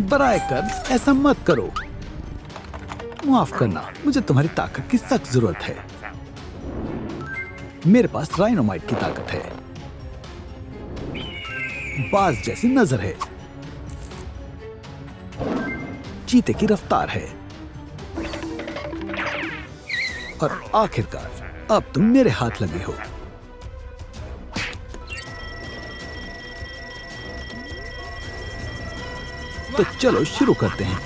बराए कर ऐसा मत करो। माफ करना, मुझे तुम्हारी ताकत की सख्त जरूरत है। मेरे पास डायनामाइट की ताकत है, बाज जैसी नजर है, चीते की रफ्तार है, और आखिरकार अब तुम मेरे हाथ लगे हो। तो चलो शुरू करते हैं।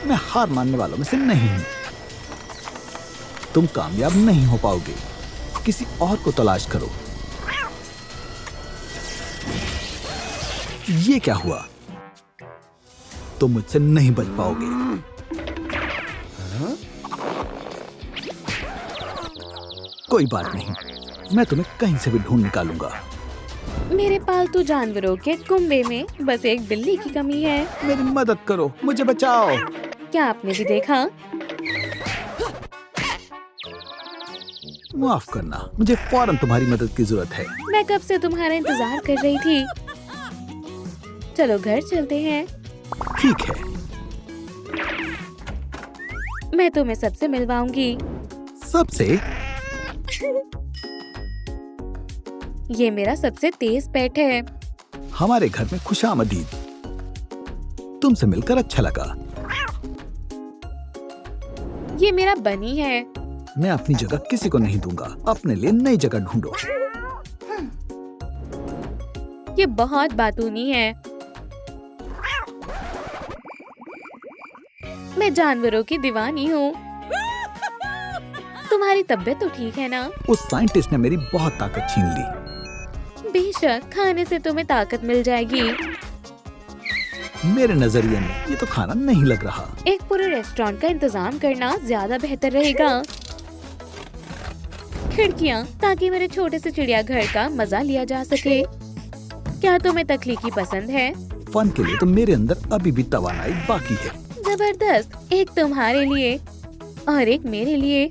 मैं हार मानने वालों में से नहीं हूं। तुम कामयाब नहीं हो पाओगे। किसी और को तलाश करो। ये क्या हुआ? तुम मुझसे नहीं बच पाओगे। कोई बात नहीं, मैं तुम्हें कहीं से भी ढूंढ निकालूंगा। मेरे पालतू जानवरों के कुंबे में बस एक बिल्ली की कमी है। मेरी मदद करो, मुझे बचाओ। क्या आपने भी देखा? माफ करना, मुझे फौरन तुम्हारी मदद की जरूरत है। मैं कब से तुम्हारा इंतजार कर रही थी। चलो घर चलते हैं। ठीक है। मैं तुम्हें सबसे मिलवाऊंगी। सबसे? ये मेरा सबसे तेज पेट है। हमारे घर में खुशामदीद। तुमसे मिलकर अच्छा लगा। ये मेरा बनी है। मैं अपनी जगह किसी को नहीं दूंगा। अपने लिए नई जगह ढूंढो। ये बहुत बातूनी है। मैं जानवरों की दीवानी हूँ। तुम्हारी तबीयत तो ठीक है ना? उस साइंटिस्ट ने मेरी बहुत ताकत छीन ली। बेशक, खाने से तुम्हें ताकत मिल जाएगी। मेरे नजरिए में ये तो खाना नहीं लग रहा। एक पूरे रेस्टोरेंट का इंतजाम करना ज्यादा बेहतर रहेगा। खिड़कियाँ, ताकि मेरे छोटे से चिड़ियाघर का मजा लिया जा सके। क्या तुम्हें तख्लीकी पसंद है? फन के लिए तो मेरे अंदर अभी भी तवानाई बाकी है। जबरदस्त। एक तुम्हारे लिए और एक मेरे लिए।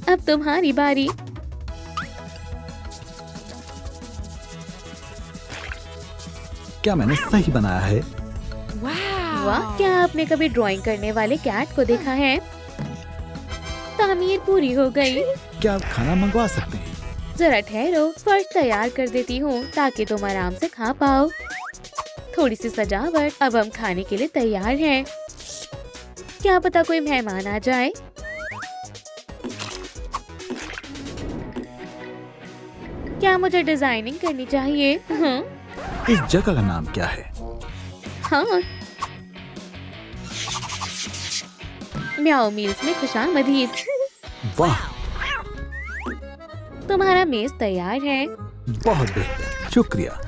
अब तुम्हारी बारी। क्या मैंने सही बनाया है? वाह, क्या आपने कभी ड्राइंग करने वाले कैट को देखा है? तामीर पूरी हो गई। क्या आप खाना मंगवा सकते हैं? जरा ठहरो, फर्श तैयार कर देती हूँ ताकि तुम आराम से खा पाओ। थोड़ी सी सजावट। अब हम खाने के लिए तैयार हैं। क्या पता कोई मेहमान आ जाए। क्या मुझे डिजाइनिंग करनी चाहिए? हाँ। इस जगह का नाम क्या है? हाँ, म्याओ मील्स में खुशामदीद। वाह, तुम्हारा मेज तैयार है। बहुत बेहतर, शुक्रिया।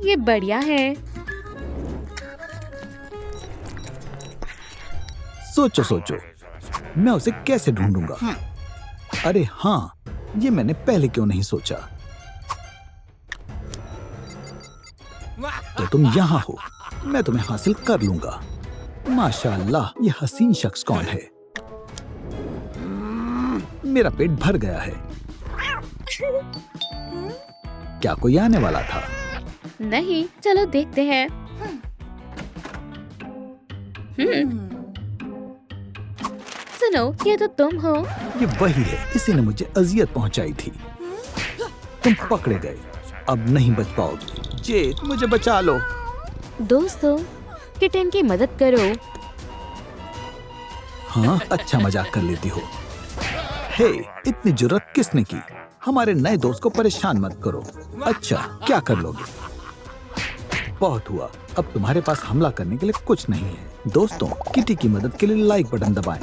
ये बढ़िया है। सोचो सोचो, मैं उसे कैसे ढूंढूंगा? अरे हाँ, ये मैंने पहले क्यों नहीं सोचा। तो तुम यहाँ हो, मैं तुम्हें हासिल कर लूंगा। माशाअल्लाह, ये हसीन शख्स कौन है? मेरा पेट भर गया है। क्या कोई आने वाला था? नहीं, चलो देखते हैं। सुनो, ये तो तुम हो। ये वही है, इसी ने मुझे अजियत पहुंचाई थी। तुम पकड़े गए, अब नहीं बच पाओगे। जेट, मुझे बचा लो। दोस्तों, किटन की मदद करो। हाँ, अच्छा मजाक कर लेती हो। हे, इतनी जुर्रत किसने की? हमारे नए दोस्त को परेशान मत करो। अच्छा, क्या कर लोगे? बहुत हुआ, अब तुम्हारे पास हमला करने के लिए कुछ नहीं है। दोस्तों, किटी की मदद के लिए लाइक बटन दबाएं।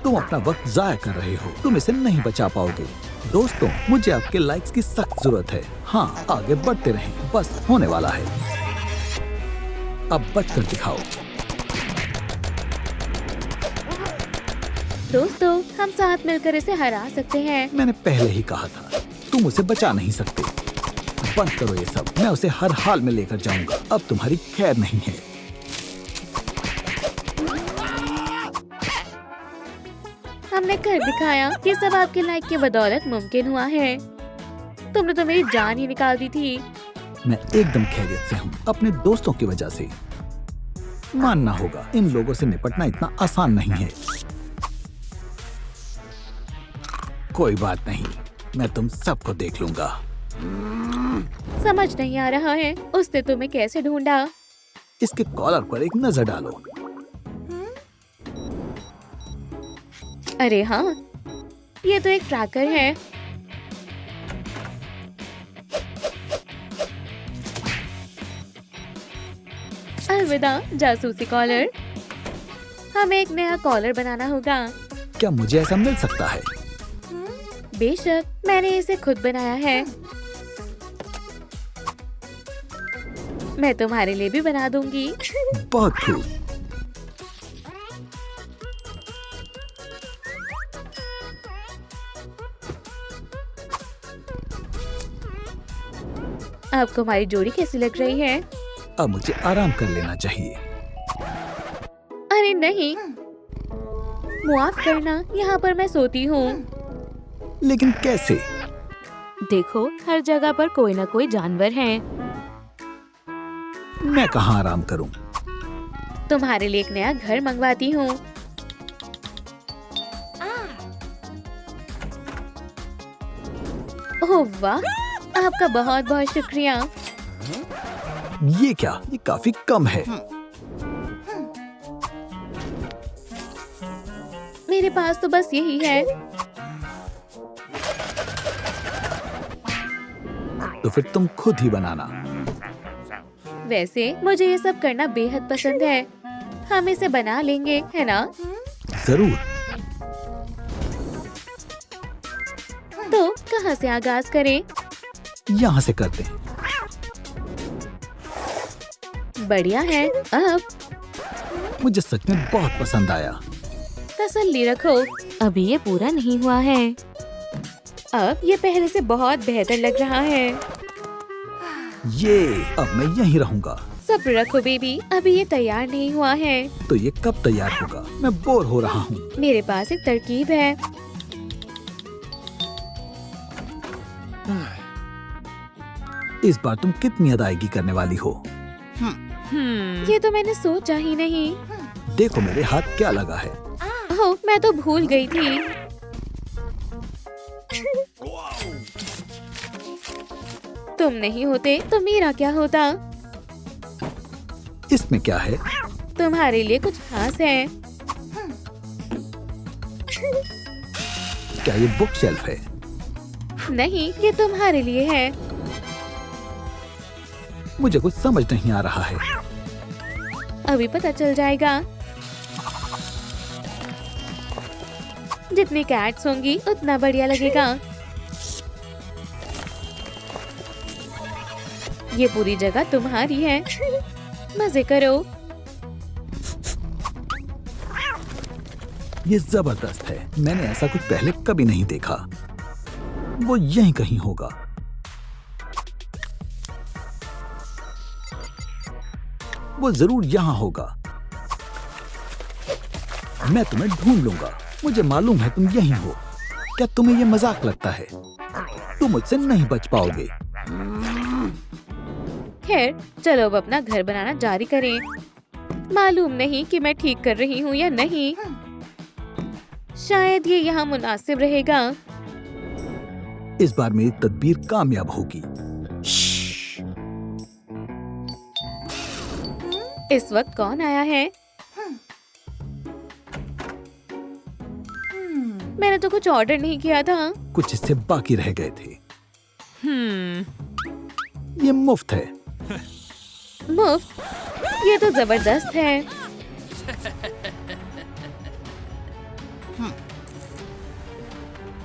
तुम अपना वक्त जाया कर रहे हो, तुम इसे नहीं बचा पाओगे। दोस्तों, मुझे आपके लाइक्स की सख्त जरूरत है। हाँ, आगे बढ़ते रहें, बस होने वाला है। अब बचकर दिखाओ। दोस्तों, हम साथ मिलकर इसे हरा सकते हैं। मैंने पहले ही कहा था, तुम उसे बचा नहीं सकते। बंद करो ये सब, मैं उसे हर हाल में लेकर जाऊंगा। अब तुम्हारी खैर नहीं है। हमने कर दिखाया। ये सब आपके लाइक की बदौलत मुमकिन हुआ है। तुमने तो मेरी जान ही निकाल दी थी। मैं एकदम खैरियत से हूँ, अपने दोस्तों की वजह से। मानना होगा, इन लोगों से निपटना इतना आसान नहीं है। कोई बात नहीं, मैं तुम सबको देख लूंगा। समझ नहीं आ रहा है उसने तुम्हें कैसे ढूंढा। इसके कॉलर पर एक नजर डालो। अरे हाँ, ये तो एक ट्रैकर है। अलविदा जासूसी कॉलर। हमें एक नया कॉलर बनाना होगा। क्या मुझे ऐसा मिल सकता है? बेशक, मैंने इसे खुद बनाया है। मैं तुम्हारे लिए भी बना दूंगी। बहुत खूब। आपको हमारी जोड़ी कैसी लग रही है? अब मुझे आराम कर लेना चाहिए। अरे नहीं, माफ करना, यहाँ पर मैं सोती हूँ। लेकिन कैसे? देखो, हर जगह पर कोई न कोई जानवर है। मैं कहाँ आराम करूं? तुम्हारे लिए एक नया घर मंगवाती हूँ। ओह वाह, आपका बहुत बहुत शुक्रिया। ये क्या? ये काफी कम है। मेरे पास तो बस यही है। तो फिर तुम खुद ही बनाना। वैसे मुझे ये सब करना बेहद पसंद है। हम इसे बना लेंगे, है ना? जरूर। तो कहाँ से आगाज करें? यहाँ से करते हैं। बढ़िया है। अब मुझे सच में बहुत पसंद आया। तसल्ली रखो, अभी ये पूरा नहीं हुआ है। अब ये पहले से बहुत बेहतर लग रहा है। ये अब मैं यहीं रहूंगा। सब्र रखो बेबी, अभी ये तैयार नहीं हुआ है। तो ये कब तैयार होगा? मैं बोर हो रहा हूँ। मेरे पास एक तरकीब है। इस बार तुम कितनी अदायगी करने वाली हो? ये तो मैंने सोचा ही नहीं। देखो मेरे हाथ क्या लगा है। ओह, मैं तो भूल गई थी। तुम नहीं होते तो मेरा क्या होता? इसमें क्या है? तुम्हारे लिए कुछ खास है। क्या ये बुक शेल्फ है? नहीं, ये तुम्हारे लिए है। मुझे कुछ समझ नहीं आ रहा है। अभी पता चल जाएगा। जितनी कैट्स होंगी उतना बढ़िया लगेगा। ये पूरी जगह तुम्हारी है। मजे करो। ये जबरदस्त है। मैंने ऐसा कुछ पहले कभी नहीं देखा। वो यहीं कहीं होगा। वो जरूर यहाँ होगा। मैं तुम्हें ढूंढ लूंगा। मुझे मालूम है तुम यहीं हो। क्या तुम्हें ये मजाक लगता है? तुम मुझसे नहीं बच पाओगे। खैर, चलो अब अपना घर बनाना जारी करें। मालूम नहीं कि मैं ठीक कर रही हूँ या नहीं। शायद ये यहाँ मुनासिब रहेगा। इस बार मेरी तदबीर कामयाब होगी। इस वक्त कौन आया है? मैंने तो कुछ ऑर्डर नहीं किया था। कुछ हिस्से बाकी रह गए थे। ये मुफ्त है। मुफ्त? ये तो जबरदस्त है।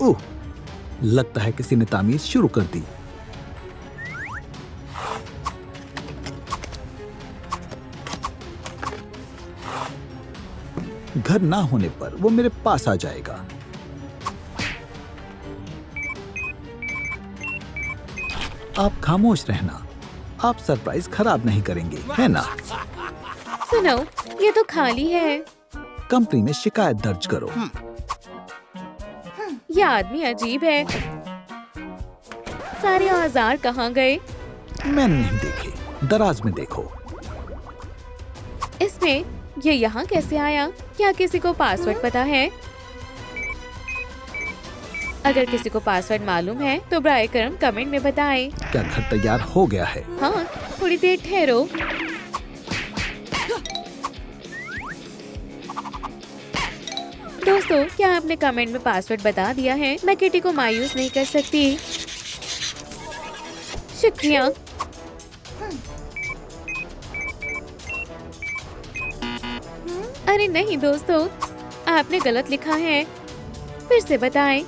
ओह, लगता है किसी ने तामीर शुरू कर दी। घर ना होने पर वो मेरे पास आ जाएगा। आप खामोश रहना। आप सरप्राइज खराब नहीं करेंगे, है ना? सुनो, ये तो खाली है। कंपनी में शिकायत दर्ज करो। ये आदमी अजीब है। सारे औजार कहाँ गए? मैंने नहीं देखे, दराज में देखो। इसमें ये यहाँ कैसे आया? क्या किसी को पासवर्ड पता है? अगर किसी को पासवर्ड मालूम है तो बराए करम कमेंट में बताएं। क्या घर तैयार हो गया है? हाँ, थोड़ी देर ठहरो। दोस्तों, क्या आपने कमेंट में पासवर्ड बता दिया है? मैं किटी को मायूस नहीं कर सकती। शुक्रिया। अरे नहीं दोस्तों, आपने गलत लिखा है। फिर से बताएं।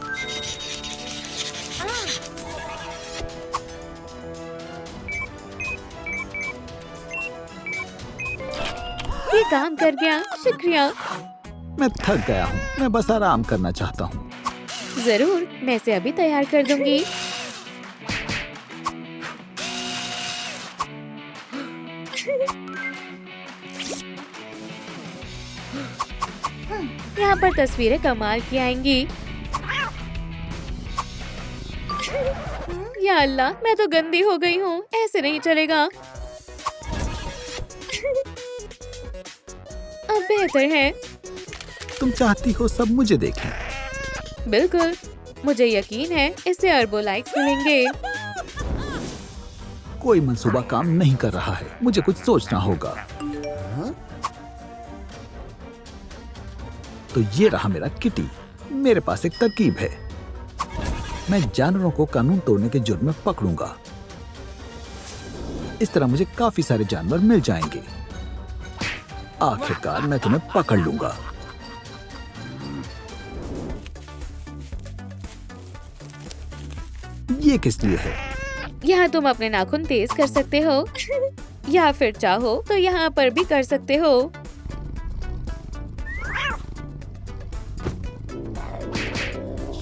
ये काम कर गया, शुक्रिया। मैं थक गया हूँ, मैं बस आराम करना चाहता हूँ। जरूर, मैं इसे अभी तैयार कर दूंगी। यहाँ पर तस्वीरें कमाल की आएंगी। या अल्लाह, मैं तो गंदी हो गई हूँ, ऐसे नहीं चलेगा। अब बेहतर है। तुम चाहती हो सब मुझे देखें? बिल्कुल, मुझे यकीन है इससे अरबों लाइक्स मिलेंगे। कोई मंसूबा काम नहीं कर रहा है, मुझे कुछ सोचना होगा। तो ये रहा मेरा किटी। मेरे पास एक तरकीब है। मैं जानवरों को कानून तोड़ने के जुर्म में पकड़ूंगा। इस तरह मुझे काफी सारे जानवर मिल जाएंगे। आखिरकार मैं तुम्हें पकड़ लूंगा। ये किस लिए है? यहाँ तुम अपने नाखून तेज कर सकते हो या फिर चाहो तो यहाँ पर भी कर सकते हो।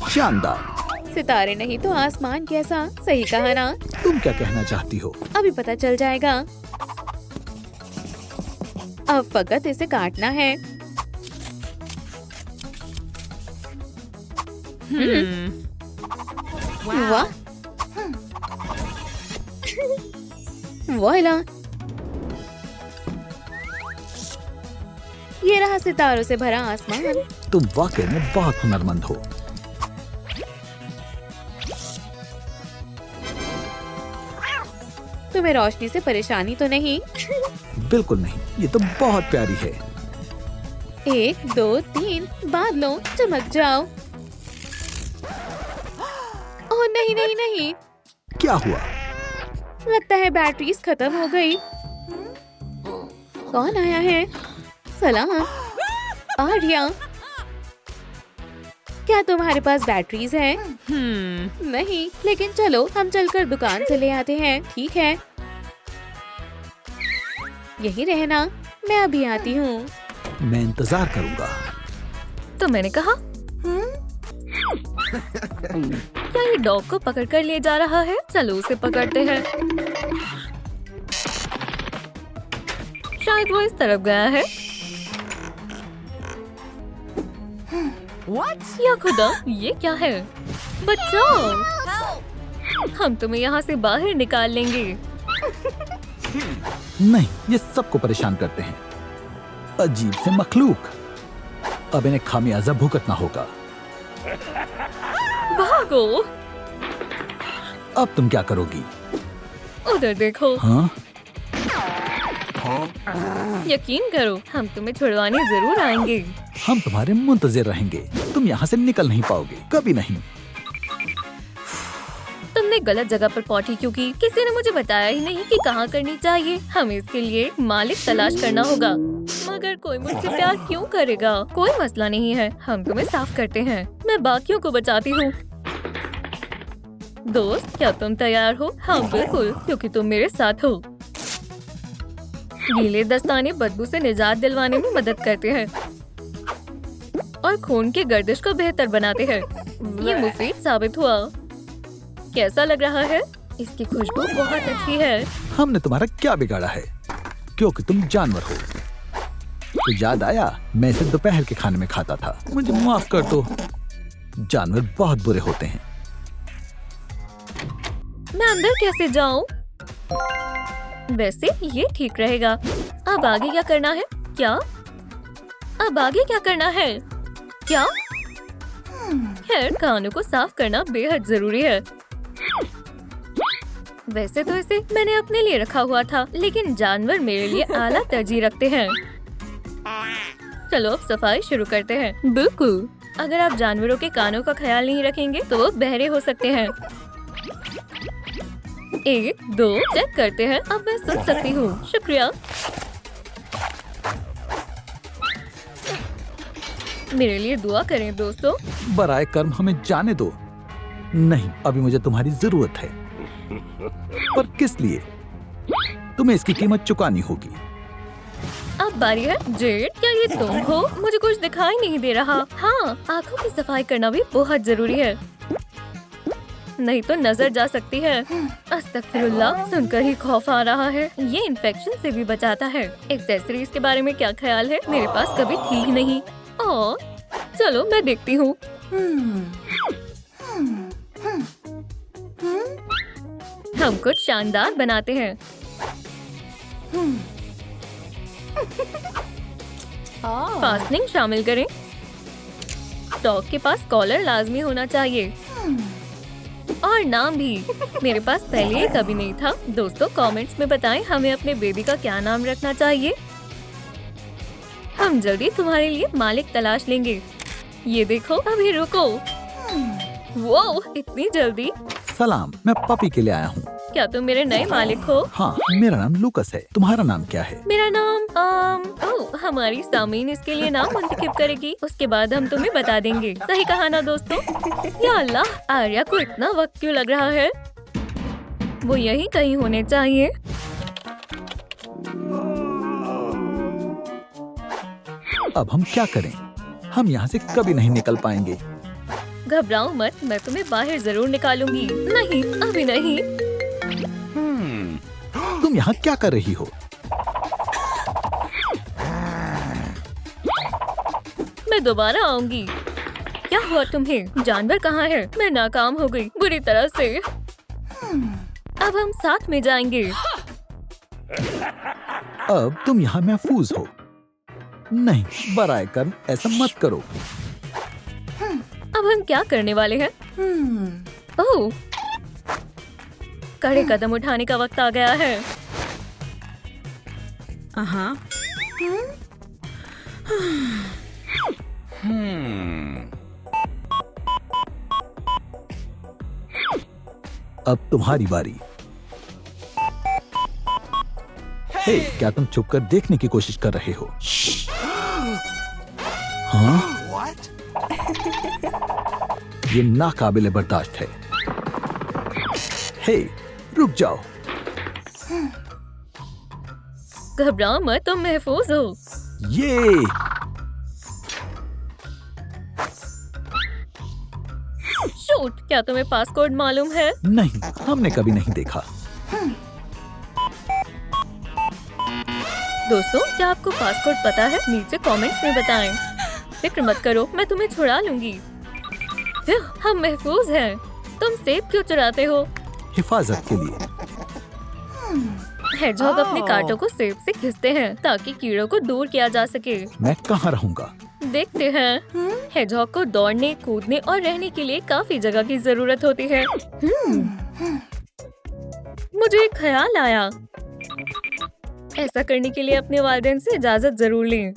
शानदार। सितारे नहीं तो आसमान कैसा, सही कहा ना? तुम क्या कहना चाहती हो? अभी पता चल जाएगा। अब फकत इसे काटना है। वाह, वाला, ये रहा सितारों से भरा आसमान। तुम वाकई में बहुत हुनरमंद हो। तुम्हें रोशनी से परेशानी तो नहीं? बिल्कुल नहीं, ये तो बहुत प्यारी है। 1, 2, 3, बादलों चमक जाओ। ओह नहीं नहीं नहीं, क्या हुआ? लगता है बैटरीज खत्म हो गई। कौन आया है? सलाम, आर्या। क्या तुम्हारे पास बैटरीज है? नहीं, लेकिन चलो हम चलकर दुकान से ले आते हैं, ठीक है? यही रहना, मैं अभी आती हूँ। मैं इंतजार करूंगा। तो मैंने कहा क्या ये डॉग को पकड़ कर ले जा रहा है? चलो उसे पकड़ते हैं। शायद वो इस तरफ गया है। या खुदा, ये क्या है? बचाओ! हम तुम्हें यहाँ से बाहर निकाल लेंगे। नहीं, ये सबको परेशान करते हैं। अजीब से मखलूक। अब इन्हें खामियाजा भुगतना होगा। भागो! अब तुम क्या करोगी? उधर देखो। हाँ? यकीन करो, हम तुम्हें छुड़वाने जरूर आएंगे। हम तुम्हारे मुंतजिर रहेंगे। तुम यहाँ से निकल नहीं पाओगे, कभी नहीं। तुमने गलत जगह पर पॉटी क्यों की? किसी ने मुझे बताया ही नहीं कि कहाँ करनी चाहिए। हमें इसके लिए मालिक तलाश करना होगा। मगर कोई मुझसे प्यार क्यों करेगा? कोई मसला नहीं है, हम तुम्हें साफ करते हैं। मैं बाकियों को बचाती हूँ। दोस्त, क्या तुम तैयार हो? हाँ बिल्कुल, क्योंकि तुम मेरे साथ हो। गीले दस्ताने बदबू से निजात दिलवाने में मदद करते हैं और खून की गर्दिश को बेहतर बनाते हैं। ये मुफीद साबित हुआ। कैसा लग रहा है? इसकी खुशबू बहुत अच्छी है। हमने तुम्हारा क्या बिगाड़ा है? क्योंकि तुम जानवर हो। तो याद आया, मैं इसे दोपहर के खाने में खाता था। मुझे माफ कर दो। जानवर बहुत बुरे होते हैं। मैं अंदर कैसे जाऊं? वैसे ये ठीक रहेगा। अब आगे क्या करना है? क्या? अब आगे क्या करना है? क्या? खैर, कानों को साफ करना बेहद जरूरी है। वैसे तो इसे मैंने अपने लिए रखा हुआ था, लेकिन जानवर मेरे लिए आला तरजीह रखते हैं। चलो अब सफाई शुरू करते हैं। बिल्कुल। अगर आप जानवरों के कानों का ख्याल नहीं रखेंगे तो वो बहरे हो सकते हैं। 1, 2 चेक करते हैं। अब मैं सुन सकती हूँ। शुक्रिया। मेरे लिए दुआ करें दोस्तों। बराए कर्म हमें जाने दो। नहीं, अभी मुझे तुम्हारी जरूरत है। पर किस लिए? तुम्हें इसकी कीमत चुकानी होगी। अब बारी है। जेड, क्या ये तुम हो? मुझे कुछ दिखाई नहीं दे रहा। हाँ, आँखों की सफाई करना भी बहुत जरूरी है, नहीं तो नजर जा सकती है। अस्तगफिरुल्लाह, सुनकर ही खौफ आ रहा है। ये इन्फेक्शन से भी बचाता है। एक्सेसरीज के बारे में क्या ख्याल है? मेरे पास कभी थी ही नहीं। ओह, चलो मैं देखती हूँ। हम कुछ शानदार बनाते हैं। फास्टनिंग शामिल करें। डॉग के पास कॉलर लाजमी होना चाहिए और नाम भी। मेरे पास पहले ही कभी नहीं था। दोस्तों कमेंट्स में बताएं हमें अपने बेबी का क्या नाम रखना चाहिए। हम जल्दी तुम्हारे लिए मालिक तलाश लेंगे। ये देखो, अभी रुको। वो इतनी जल्दी? सलाम, मैं पपी के लिए आया हूँ। क्या तुम मेरे नए मालिक हो? हाँ, मेरा नाम लूकस है। तुम्हारा नाम क्या है? मेरा नाम ओह, हमारी सामीन इसके लिए नाम मुंतखब करेगी, उसके बाद हम तुम्हें बता देंगे। सही कहा ना दोस्तों? या अल्लाह, आर्या को इतना वक्त क्यों लग रहा है? वो यहीं कहीं होने चाहिए। अब हम क्या करें? हम यहाँ से कभी नहीं निकल पाएंगे। घबराओ मत, मैं तुम्हें बाहर जरूर निकालूंगी। नहीं, अभी नहीं। तुम यहाँ क्या कर रही हो? मैं दोबारा आऊंगी। क्या हुआ तुम्हें? जानवर कहाँ है? मैं नाकाम हो गई बुरी तरह से। अब हम साथ में जाएंगे। अब तुम यहाँ महफूज हो। नहीं, बराए कर्म ऐसा मत करो। अब हम क्या करने वाले हैं? ओह, कड़े कदम उठाने का वक्त आ गया है। अब तुम्हारी बारी। हे, क्या तुम छुप कर देखने की कोशिश कर रहे हो? हाँ? ये नाकाबिले बर्दाश्त है। हे, रुक जाओ। घबराओ मत, तुम महफूज हो। ये शूट, क्या तुम्हें पासकोड मालूम है? नहीं, हमने कभी नहीं देखा। दोस्तों, क्या आपको पासकोड पता है? नीचे कमेंट्स में बताएं। फिक्र मत करो, मैं तुम्हें छुड़ा लूंगी। हम महफूज हैं। तुम सेब क्यों चुराते हो? हिफाजत के लिए। हेजहॉग अपने कांटों को सेब से खींचते हैं ताकि कीड़ों को दूर किया जा सके। मैं कहाँ रहूँगा? देखते हैं। हेजहॉग को दौड़ने, कूदने और रहने के लिए काफी जगह की जरूरत होती है। मुझे एक ख्याल आया। ऐसा करने के लिए अपने वालिदैन से इजाजत जरूर लें।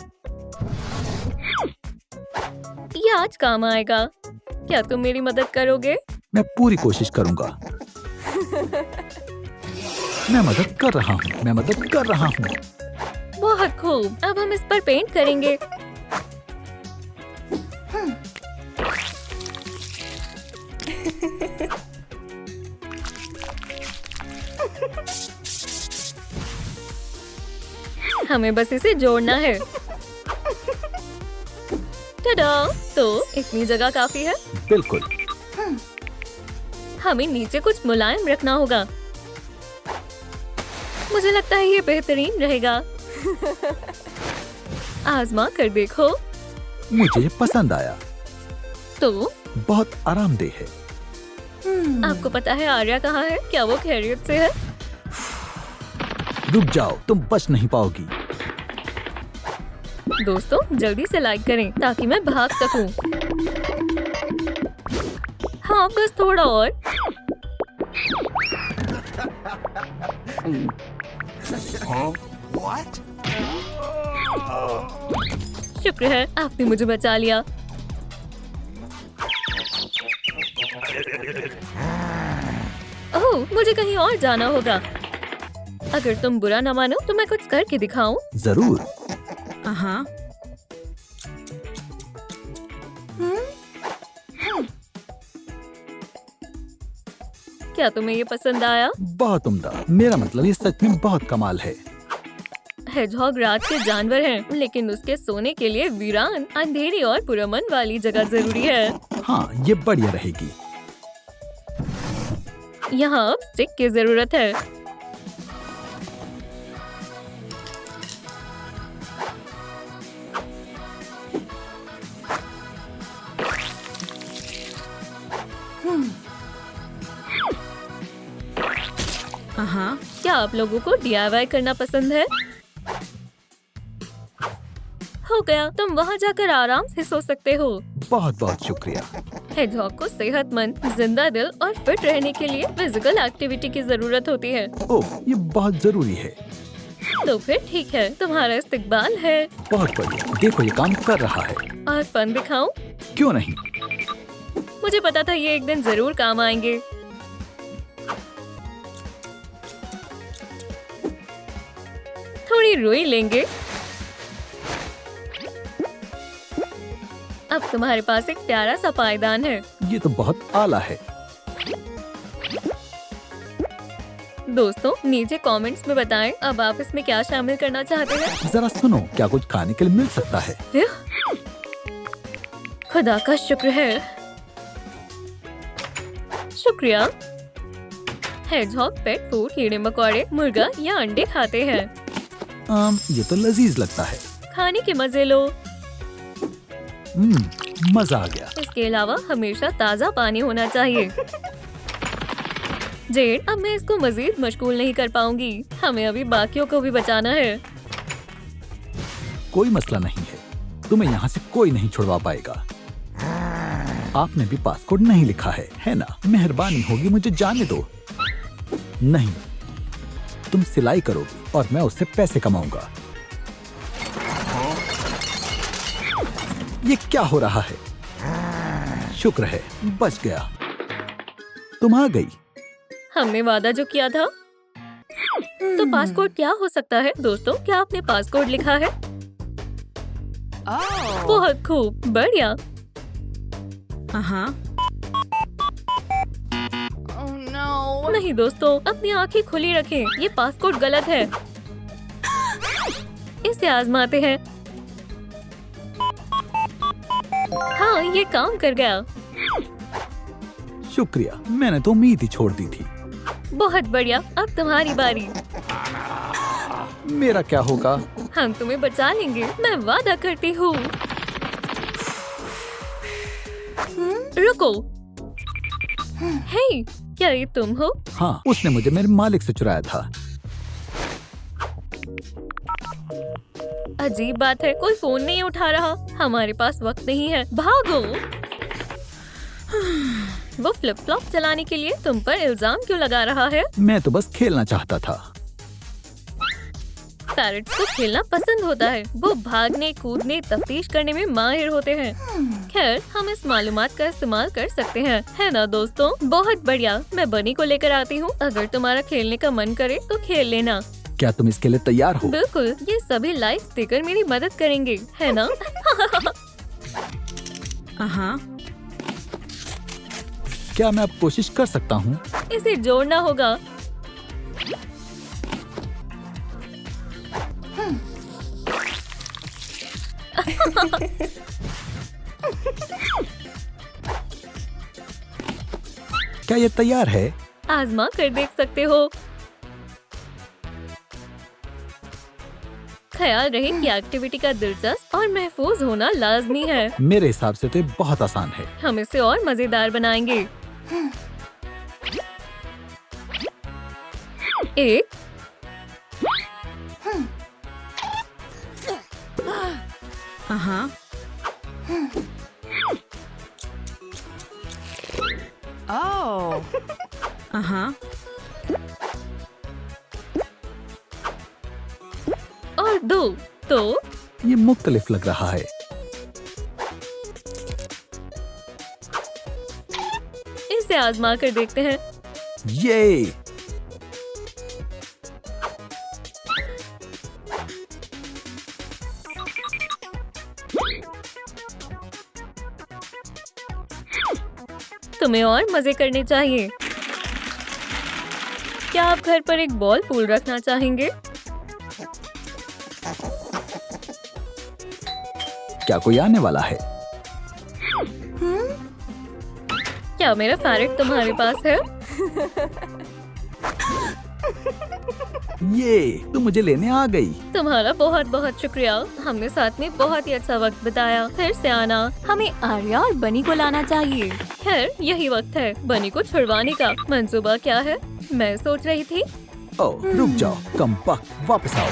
ये आज काम आएगा। क्या तुम मेरी मदद करोगे? मैं पूरी कोशिश करूँगा। मैं मदद कर रहा हूँ। मैं मदद कर रहा हूँ। बहुत खूब। अब हम इस पर पेंट करेंगे। हमें बस इसे जोड़ना है। टडा! तो इतनी जगह काफी है। बिल्कुल। हमें नीचे कुछ मुलायम रखना होगा। मुझे लगता है ये बेहतरीन रहेगा। आजमा कर देखो। मुझे पसंद आया। तो बहुत आरामदेह है। आपको पता है आर्या कहाँ है? क्या वो खैरियत से है? रुक जाओ, तुम बच नहीं पाओगी। दोस्तों जल्दी से लाइक करें ताकि मैं भाग सकूं। हाँ बस थोड़ा और। शुक्र है आपने मुझे बचा लिया। ओह मुझे कहीं और जाना होगा। अगर तुम बुरा न मानो तो मैं कुछ करके दिखाऊं। जरूर। हाँ। क्या तुम्हें ये पसंद आया? बहुत उम्दा। मेरा मतलब ये सच में बहुत कमाल है। हेजहॉग रात के जानवर हैं, लेकिन उसके सोने के लिए वीरान, अंधेरी और पुरअमन वाली जगह जरूरी है। हाँ, ये बढ़िया रहेगी। यहाँ अब स्टिक की जरूरत है। हाँ। क्या आप लोगों को DIY करना पसंद है? हो गया, तुम वहाँ जाकर आराम से सो सकते हो। बहुत बहुत शुक्रिया। हेजहॉग को सेहतमंद, जिंदा दिल और फिट रहने के लिए फिजिकल एक्टिविटी की जरूरत होती है। ओह, ये बहुत जरूरी है। तो फिर ठीक है, तुम्हारा इस्तकबाल है। बहुत बढ़िया। देखो ये काम कर रहा है। और फन दिखाऊं? क्यों नहीं। मुझे पता था ये एक दिन जरूर काम आएंगे। थोड़ी रुई लेंगे। अब तुम्हारे पास एक प्यारा सा पायदान है। ये तो बहुत आला है। दोस्तों नीचे कमेंट्स में बताएं अब आप इसमें क्या शामिल करना चाहते हैं। जरा सुनो, क्या कुछ खाने के लिए मिल सकता है? खुदा का शुक्र है। शुक्रिया। हेजहॉग पेट फूड, कीड़े मकोड़े, मुर्गा या अंडे खाते हैं। ये तो लजीज लगता है। खाने के मजे लो। मजा आ गया। इसके अलावा हमेशा ताज़ा पानी होना चाहिए। जेड, अब मैं इसको मजीद मशगूल नहीं कर पाऊंगी। हमें अभी बाकियों को भी बचाना है। कोई मसला नहीं है, तुम्हें यहाँ से कोई नहीं छुड़वा पाएगा। आपने भी पासकोड नहीं लिखा है ना? मेहरबानी होगी मुझे जाने दो। नहीं, तुम सिलाई करोगी और मैं उससे पैसे कमाऊंगा। ये क्या हो रहा है? शुक्र है बच गया। तुम आ गई। हमने वादा जो किया था। तो पासकोड क्या हो सकता है? दोस्तों क्या आपने पासकोड लिखा है? बहुत खूब, बढ़िया। हाँ। नहीं दोस्तों, अपनी आंखें खुली रखें। ये पासकोड गलत है। इसे आजमाते हैं। हाँ, ये काम कर गया। शुक्रिया, मैंने तो उम्मीद ही छोड़ दी थी। बहुत बढ़िया, अब तुम्हारी बारी। मेरा क्या होगा? हम तुम्हें बचा लेंगे, मैं वादा करती हूँ। रुको। हे, क्या ये तुम हो? हाँ, उसने मुझे मेरे मालिक से चुराया था। अजीब बात है, कोई फोन नहीं उठा रहा। हमारे पास वक्त नहीं है, भागो। वो फ्लिप फ्लॉप चलाने के लिए तुम पर इल्जाम क्यों लगा रहा है? मैं तो बस खेलना चाहता था। पैरट्स को खेलना पसंद होता है। वो भागने, कूदने, तफ्तीश करने में माहिर होते हैं। खैर, हम इस मालूमात का इस्तेमाल कर सकते हैं, है ना दोस्तों? बहुत बढ़िया, मैं बनी को लेकर आती हूँ। अगर तुम्हारा खेलने का मन करे तो खेल लेना। क्या तुम इसके लिए तैयार हो? बिल्कुल, ये सभी लाइक्स देकर मेरी मदद करेंगे, है ना? हाँ। क्या मैं अब कोशिश कर सकता हूँ? इसे जोड़ना होगा। क्या ये तैयार है? आजमा कर देख सकते हो। ख्याल रहे कि एक्टिविटी का दिलचस्प और महफूज होना लाजमी है। मेरे हिसाब से तो ये बहुत आसान है। हम इसे और मजेदार बनाएंगे। एक, हाँ। ओह, हाँ। और दो। तो ये मुख्तलिफ लग रहा है। इसे आजमा कर देखते हैं। ये तुम्हें और मजे करने चाहिए। क्या आप घर पर एक बॉल पूल रखना चाहेंगे? क्या कोई आने वाला है? क्या मेरा पैरेट तुम्हारे पास है? ये तू मुझे लेने आ गई। तुम्हारा बहुत बहुत शुक्रिया। हमने साथ में बहुत ही अच्छा वक्त बिताया। फिर से आना। हमें आर्या और बनी को लाना चाहिए। खैर यही वक्त है बनी को छुड़वाने का। मंसूबा क्या है? मैं सोच रही थी। ओह रुक जाओ, कम वक्त, वापस आओ।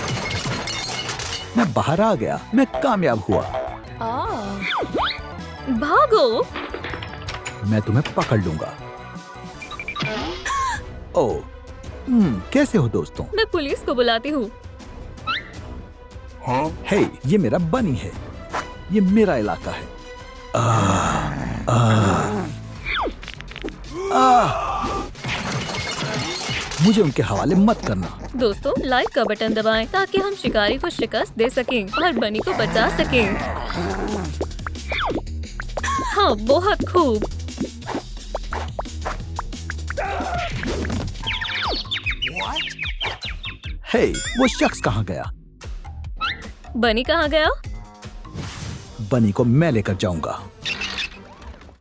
मैं बाहर आ गया, मैं कामयाब हुआ। भागो। मैं तुम्हें पकड़ लूंगा। ओह कैसे हो दोस्तों? मैं पुलिस को बुलाती हूँ। हे, ये मेरा बनी है। ये मेरा इलाका है। मुझे उनके हवाले मत करना। दोस्तों लाइक का बटन दबाएं ताकि हम शिकारी को शिकस्त दे सकें और बनी को बचा सकें। हाँ बहुत खूब। हे, वो शख्स कहाँ गया? बनी कहाँ गया? बनी को मैं लेकर जाऊंगा।